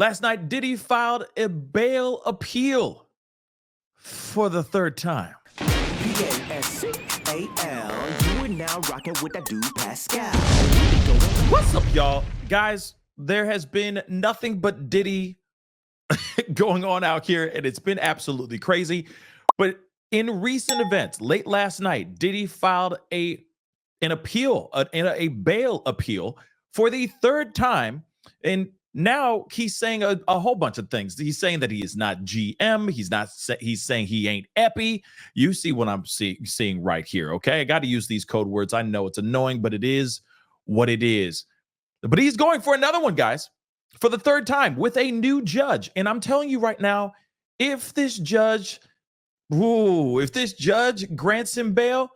Last night, Diddy filed a bail appeal for the third time. Pascal, you are now rocking with that dude Pascal. What's up, y'all? Guys, there has been nothing but Diddy going on out here, and it's been absolutely crazy. But in recent events, late last night, Diddy filed an appeal, a bail appeal for the third time, and now he's saying a whole bunch of things. He's saying that he is not GM. He's saying he ain't Epi. You see what I'm seeing right here, okay? I got to use these code words. I know it's annoying, but it is what it is. But he's going for another one, guys, for the third time with a new judge. And I'm telling you right now, if this judge grants him bail,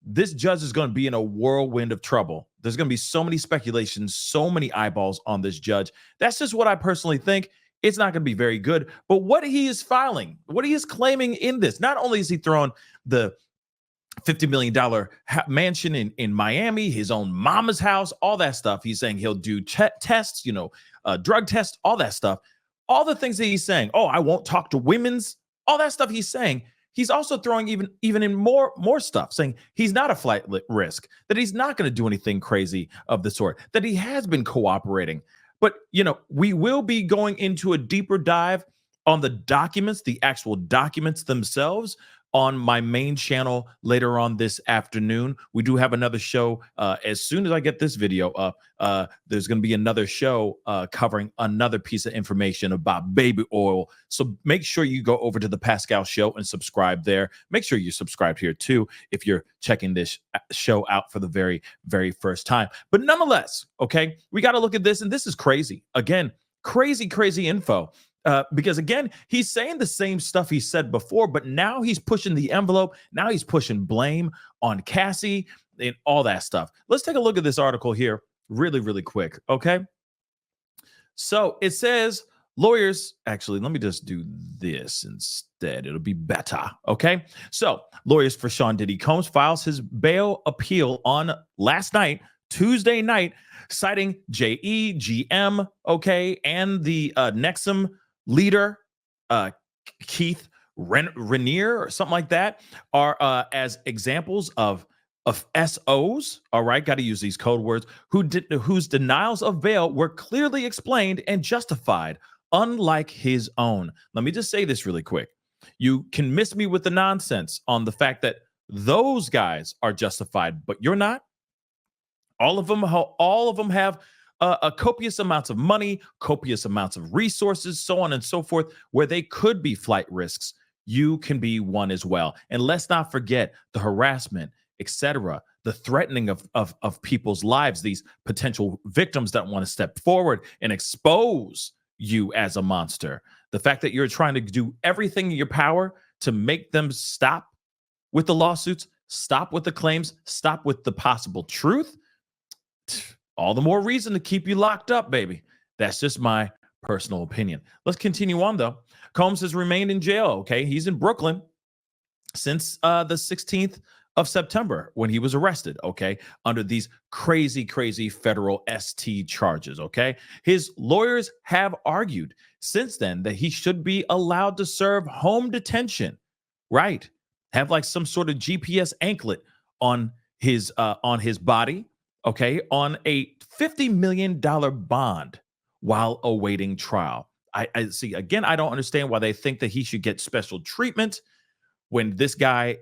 this judge is going to be in a whirlwind of trouble. There's going to be so many speculations, so many eyeballs on this judge. That's just what I personally think. It's not going to be very good. But what he is filing, what he is claiming in this, not only is he throwing the $50 million mansion in Miami, his own mama's house, all that stuff. He's saying he'll do tests, drug tests, all that stuff. All the things that he's saying. Oh, I won't talk to women's, all that stuff he's saying. He's also throwing even in more stuff, saying he's not a flight risk, that he's not going to do anything crazy of the sort, that he has been cooperating. But, we will be going into a deeper dive on the documents, the actual documents themselves, on my main channel later on this afternoon. We do have another show. As soon as I get this video up, there's going to be another show covering another piece of information about baby oil. So make sure you go over to the Pascal Show and subscribe there. Make sure you're subscribed here too if you're checking this show out for the very, very first time. But nonetheless, okay, we got to look at this, and this is crazy. Again, crazy info. Because again, he's saying the same stuff he said before, but now he's pushing the envelope. Now he's pushing blame on Cassie and all that stuff. Let's take a look at this article here really quick, okay? So it says lawyers, actually, let me just do this instead. It'll be better, okay? So lawyers for Sean Diddy Combs files his bail appeal on last night, Tuesday night, citing JE, GM, okay, and the NXIVM leader, Keith Raniere or something like that, are as examples of SOs. All right, got to use these code words. Whose denials of bail were clearly explained and justified, unlike his own. Let me just say this really quick. You can miss me with the nonsense on the fact that those guys are justified, but you're not. All of them have a copious amounts of money, copious amounts of resources, so on and so forth, where they could be flight risks. You can be one as well. And let's not forget the harassment, etc., the threatening of people's lives, these potential victims that want to step forward and expose you as a monster. The fact that you're trying to do everything in your power to make them stop with the lawsuits, stop with the claims, stop with the possible truth. All the more reason to keep you locked up, baby. That's just my personal opinion. Let's continue on, though. Combs has remained in jail, okay? He's in Brooklyn since the 16th of September when he was arrested, okay? Under these crazy federal ST charges, okay? His lawyers have argued since then that he should be allowed to serve home detention, right? Have like some sort of GPS anklet on his body, okay, on a $50 million bond while awaiting trial. I see, again, I don't understand why they think that he should get special treatment when this guy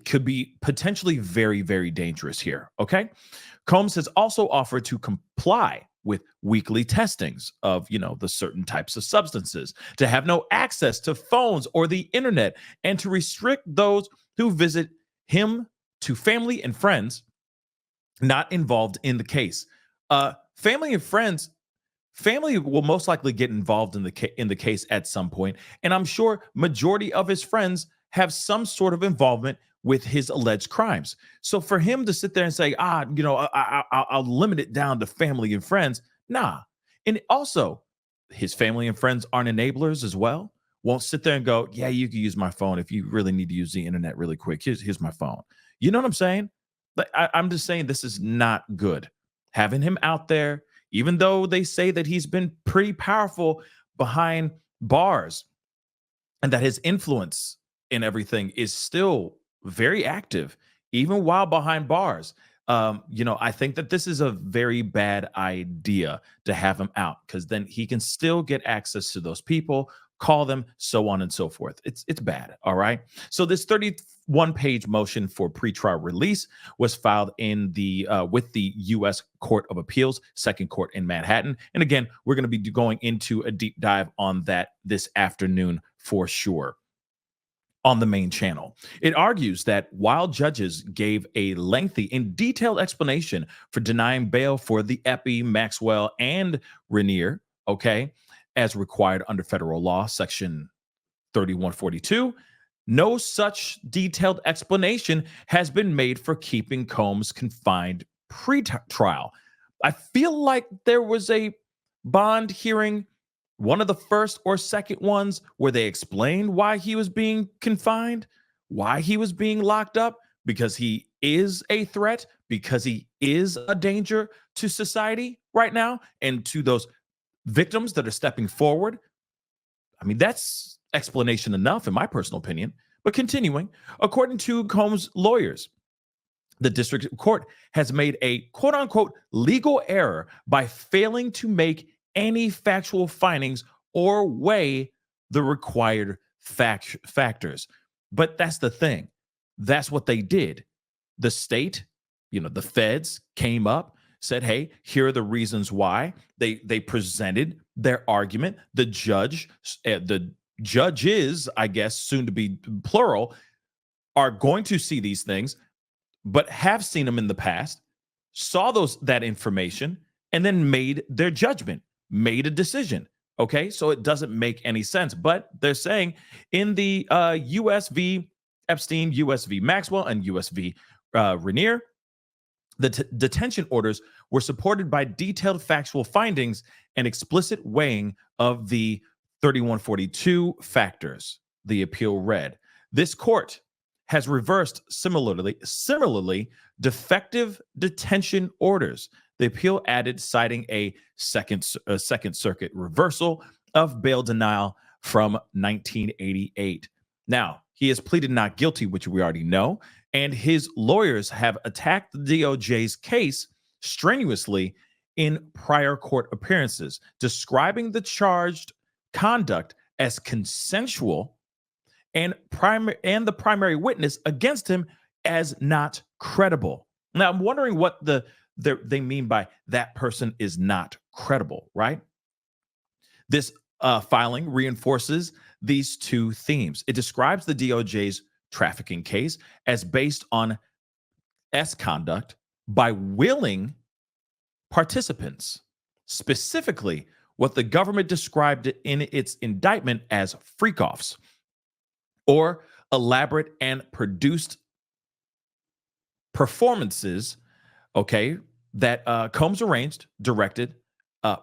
could be potentially very dangerous here, okay? Combs has also offered to comply with weekly testings of, the certain types of substances, to have no access to phones or the internet, and to restrict those who visit him to family and friends not involved in the case. Family and friends, family will most likely get involved in the case at some point, and I'm sure majority of his friends have some sort of involvement with his alleged crimes. So for him to sit there and say, I'll limit it down to family and friends, nah. And also, his family and friends aren't enablers as well. Won't sit there and go, yeah, you can use my phone if you really need to use the internet really quick. Here's my phone. You know what I'm saying? I'm just saying this is not good. Having him out there even though they say that he's been pretty powerful behind bars and that his influence in everything is still very active, even while behind bars. I think that this is a very bad idea to have him out, because then he can still get access to those people, call them, so on and so forth. It's bad. All right. So this 31-page motion for pretrial release was filed in the with the U.S. Court of Appeals, Second Court in Manhattan. And again, we're going to be going into a deep dive on that this afternoon for sure on the main channel. It argues that while judges gave a lengthy and detailed explanation for denying bail for the Epi, Maxwell, and Raniere, okay, as required under federal law, Section 3142, no such detailed explanation has been made for keeping Combs confined pre-trial. I feel like there was a bond hearing, one of the first or second ones, where they explained why he was being confined, why he was being locked up, because he is a threat, because he is a danger to society right now and to those victims that are stepping forward. I mean, that's explanation enough, in my personal opinion. But continuing, according to Combs' lawyers, the district court has made a quote unquote legal error by failing to make any factual findings or weigh the required factors. But that's the thing. That's what they did. The state, the feds came up, said, hey, here are the reasons why. They presented their argument. The judges, I guess, soon to be plural, are going to see these things, but have seen them in the past, saw that information, and then made their judgment, made a decision. Okay, so it doesn't make any sense. But they're saying in the US v. Epstein, US v. Maxwell, and US v. Raniere, the detention orders were supported by detailed factual findings and explicit weighing of the 3142 factors, the appeal read. This court has reversed similarly defective detention orders. The appeal added, citing a Second Circuit reversal of bail denial from 1988. Now, he has pleaded not guilty, which we already know, and his lawyers have attacked the DOJ's case strenuously in prior court appearances, describing the charged conduct as consensual and the primary witness against him as not credible. Now, I'm wondering what they mean by that person is not credible, right? This filing reinforces these two themes. It describes the DOJ's trafficking case as based on conduct by willing participants, specifically what the government described in its indictment as freak-offs, or elaborate and produced performances, okay, that Combs arranged, directed,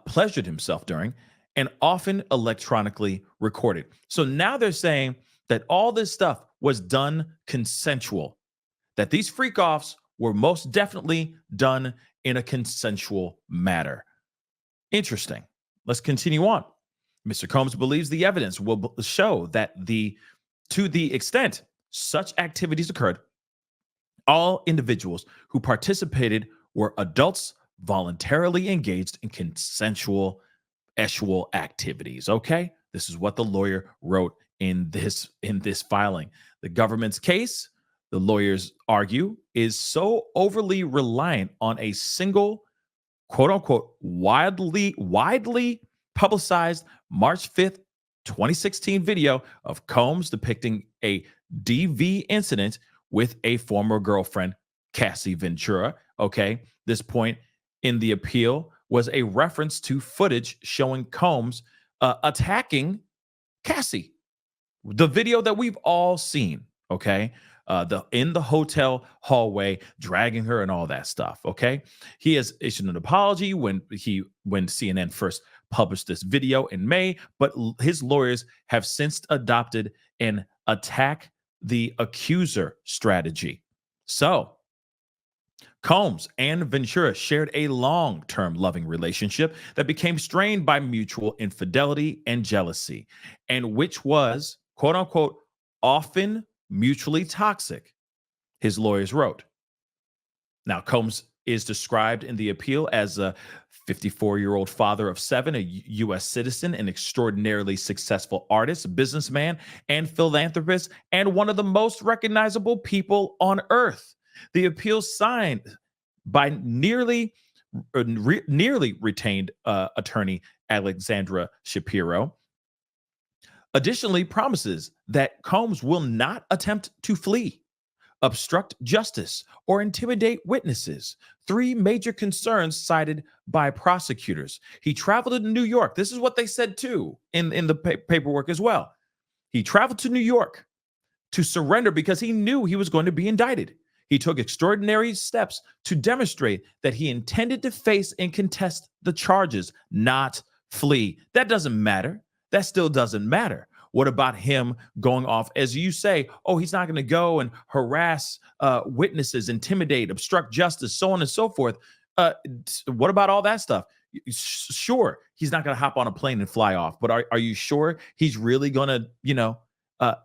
pleasured himself during, and often electronically recorded. So now they're saying that all this stuff was done consensual, that these freak-offs were most definitely done in a consensual manner. Interesting. Let's continue on. Mr. Combs believes the evidence will show that to the extent such activities occurred, all individuals who participated were adults voluntarily engaged in consensual sexual activities. Okay, this is what the lawyer wrote in this filing. The government's case, the lawyers argue, is so overly reliant on a single, quote unquote, widely publicized March 5th, 2016 video of Combs depicting a DV incident with a former girlfriend, Cassie Ventura. Okay, this point in the appeal was a reference to footage showing Combs attacking Cassie, the video that we've all seen. Okay, in the hotel hallway, dragging her and all that stuff. Okay, he has issued an apology when CNN first published this video in May, but his lawyers have since adopted an attack the accuser strategy. So Combs and Ventura shared a long-term loving relationship that became strained by mutual infidelity and jealousy, and which was, quote unquote, often mutually toxic, his lawyers wrote. Now, Combs is described in the appeal as a 54-year-old father of seven, a U.S. citizen, an extraordinarily successful artist, businessman, and philanthropist, and one of the most recognizable people on earth. The appeal signed by nearly retained attorney Alexandra Shapiro additionally promises that Combs will not attempt to flee, obstruct justice, or intimidate witnesses. Three major concerns cited by prosecutors. He traveled to New York. This is what they said too in the paperwork as well. He traveled to New York to surrender because he knew he was going to be indicted. He took extraordinary steps to demonstrate that he intended to face and contest the charges, not flee. That doesn't matter. That still doesn't matter. What about him going off, as you say, oh, he's not going to go and harass witnesses, intimidate, obstruct justice, so on and so forth. What about all that stuff? Sure, he's not going to hop on a plane and fly off, but are you sure he's really going to,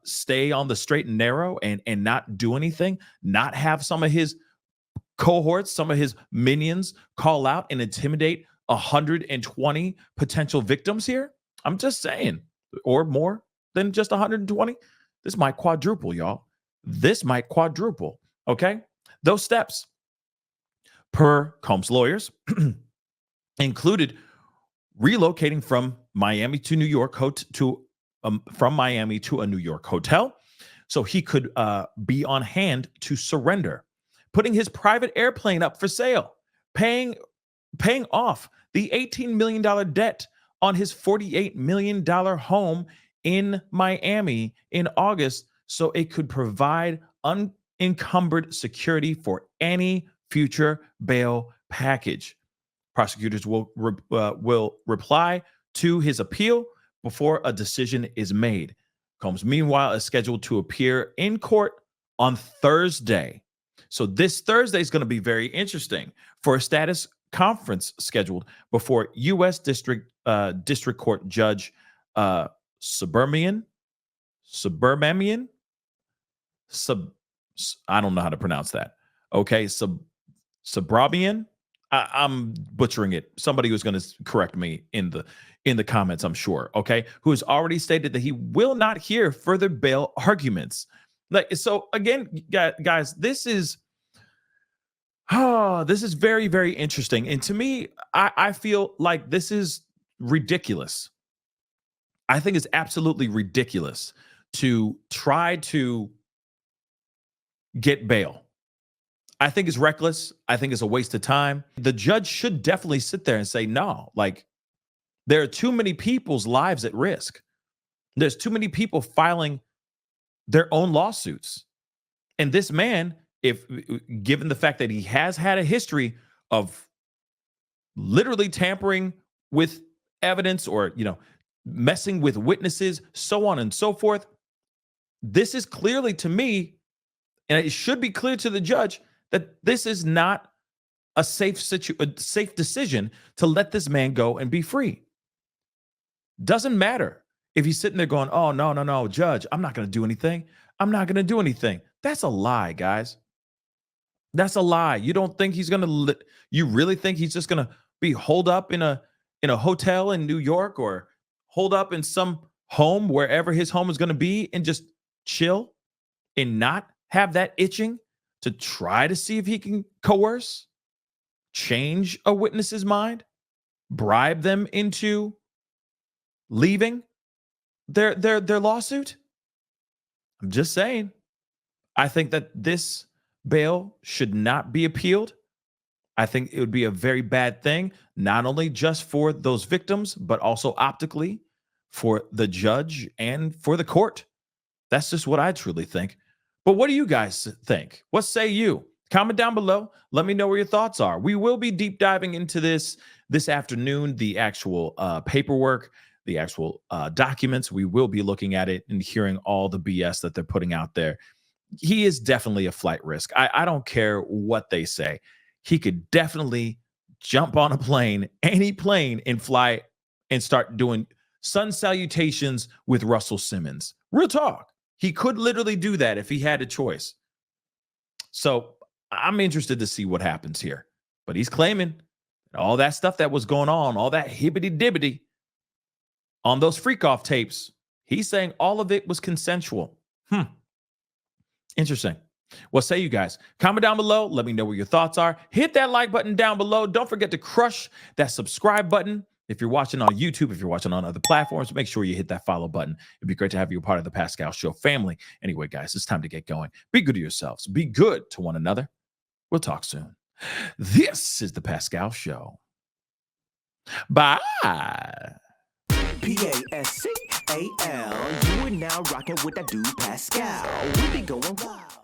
stay on the straight and narrow and not do anything, not have some of his cohorts, some of his minions call out and intimidate 120 potential victims here? I'm just saying, or more than just 120. This might quadruple, y'all. This might quadruple. Okay. Those steps, per Combs' lawyers, included relocating from Miami to New York from Miami to a New York hotel so he could be on hand to surrender, putting his private airplane up for sale, paying off the $18 million debt on his $48 million home in Miami in August so it could provide unencumbered security for any future bail package. Prosecutors will reply to his appeal before a decision is made. Combs, meanwhile, is scheduled to appear in court on Thursday. So this Thursday is going to be very interesting for a status conference scheduled before U.S. District Court Judge Subramian. I don't know how to pronounce that. Okay, Subramian. I'm butchering it. Somebody who's going to correct me in the comments, I'm sure. Okay, who has already stated that he will not hear further bail arguments. So again, guys, this is very, very interesting. And to me, I feel like this is ridiculous. I think it's absolutely ridiculous to try to get bail. I think it's reckless. I think it's a waste of time. The judge should definitely sit there and say, no, like there are too many people's lives at risk. There's too many people filing their own lawsuits. And this man, if given the fact that he has had a history of literally tampering with evidence or, messing with witnesses, so on and so forth, this is clearly to me, and it should be clear to the judge, that this is not a safe decision to let this man go and be free. Doesn't matter if he's sitting there going, oh, no, judge, I'm not going to do anything. I'm not going to do anything. That's a lie, guys. That's a lie. You don't think he's going to, you really think he's just going to be holed up in a hotel in New York or holed up in some home, wherever his home is going to be, and just chill and not have that itching to try to see if he can coerce, change a witness's mind, bribe them into leaving their lawsuit? I'm just saying. I think that this bail should not be appealed. I think it would be a very bad thing, not only just for those victims, but also optically for the judge and for the court. That's just what I truly think. But what do you guys think? What say you? Comment down below. Let me know where your thoughts are. We will be deep diving into this afternoon, the actual paperwork, the actual documents. We will be looking at it and hearing all the BS that they're putting out there. He is definitely a flight risk. I don't care what they say. he could definitely jump on a plane, any plane, and fly and start doing sun salutations with Russell Simmons. Real talk. He could literally do that if he had a choice. So I'm interested to see what happens here. But he's claiming all that stuff that was going on, all that hibbity-dibbity on those freak-off tapes, he's saying all of it was consensual. Interesting. What say you guys? Comment down below. Let me know what your thoughts are. Hit that like button down below. Don't forget to crush that subscribe button. If you're watching on YouTube, if you're watching on other platforms, make sure you hit that follow button. It'd be great to have you a part of the Pascal Show family. Anyway, guys, it's time to get going. Be good to yourselves. Be good to one another. We'll talk soon. This is the Pascal Show. Bye. Pascal. You are now rocking with that dude Pascal. We be going wild.